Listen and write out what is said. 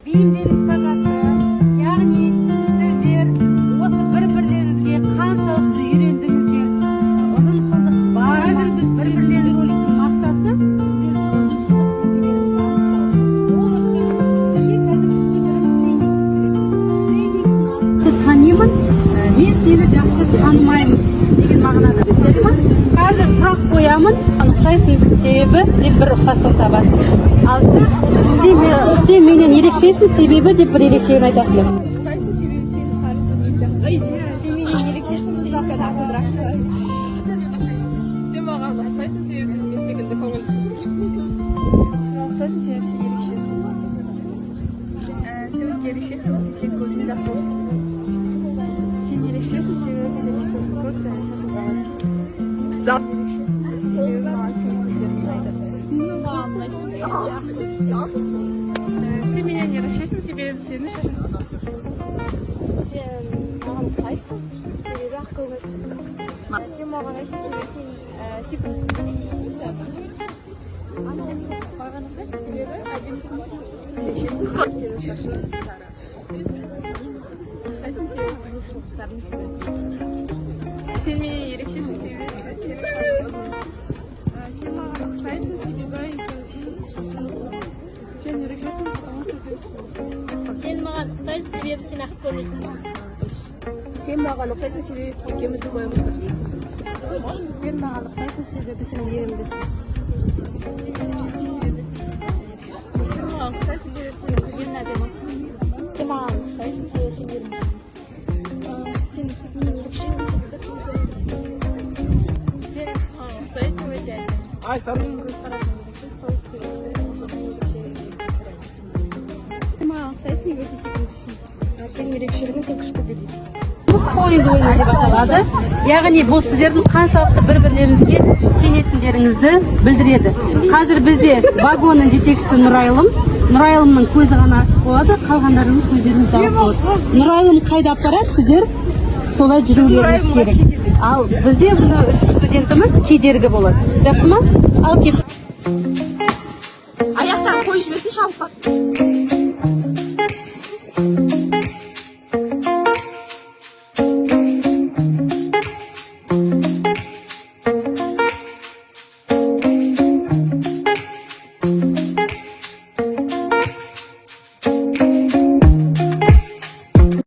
бейімдену сағаты, яғни сіздер осы бір-бірлеріңізге қаншалықты үйрендіңіздер, ұжымшылдық бар ма? Бір-бірлеріңіз роликтің мақсаты сіздердің ұжымшылдық деңгейлеріңізді анықтау. Ол үшін сізге қазір тренингті танимын, мен сені жақсы танымаймын деген мағынада. Қазір сұрақ қоямын, ұқсайсың себебі деп бір ұқсастық табасың. Ал сен менен ерекшесің себебі деп бір ерекшелігін айтасың. Ұқсайсың себебі сені сарысың дейді. Сен менен ерекшесің, сен ақылдырақсың. Сен маған ұқсайсың себебі сен мен секілді көңілсің. Сен ұқсайсың себебі сен ерекшесің. Сен ерекшесің, сен көзің жақсы. Сен ерекшесің себебі сен көзің көп және шашың жалайсың. Сен менен ерекшесің себебі сені сен маған ұқсайсың себебі ақылдысың. Сен маған ұқсайсың себебі сен сүйкімдісің. Сен маған ұқсайсың себебі әдемісің. Ерекшесің себебі сенің шашың сары. Ұқсайсың себебі қызушылықтарың себебі. Сен менен ерекшесің себебі сенің шашың ұзын. Сен маған ұқсайсың себебі сен ерекшесің, потому что сен сұлусың. Сен маған ұқсайсың себебі сен ақ көңілсің. Сен маған ұқсайсың себебі екеуміздің бойымыз бірдей. Сен маған ұқсайсың себебі сен мейірімдісің. Сен маған ұқсайсың себебі сен күлгенің әдемі. Сен маған ұқсайсың себебі сен мейірімдісің. Сен менен ерекшесің себебі сен көңілдісің. Сен маған ұқсайсың өте әдемісің. Менің көзқарасым ерекше, сол себебі сен өте секундысың. Сенің ерекшелігің сен күшті билейсің. Пойыз ойыны деп аталады. Яғни бұл сіздердің қаншалықты бір-бірлеріңізге сенетіндеріңізді білдіреді. Қазір бізде вагонның жетекшісі Нұрайлым. Нұрайлымның көзі ғана ашық болады, қалғандарының көздеріңіз жабық болады. Нұрайлым қайда апарады, сіздер солай жүрулеріңіз керек. Ал бізде бұны 3 студентіміз кедергі болады. Жақсы ма? Ал кет. Аяқтан қойып жіберсе шалып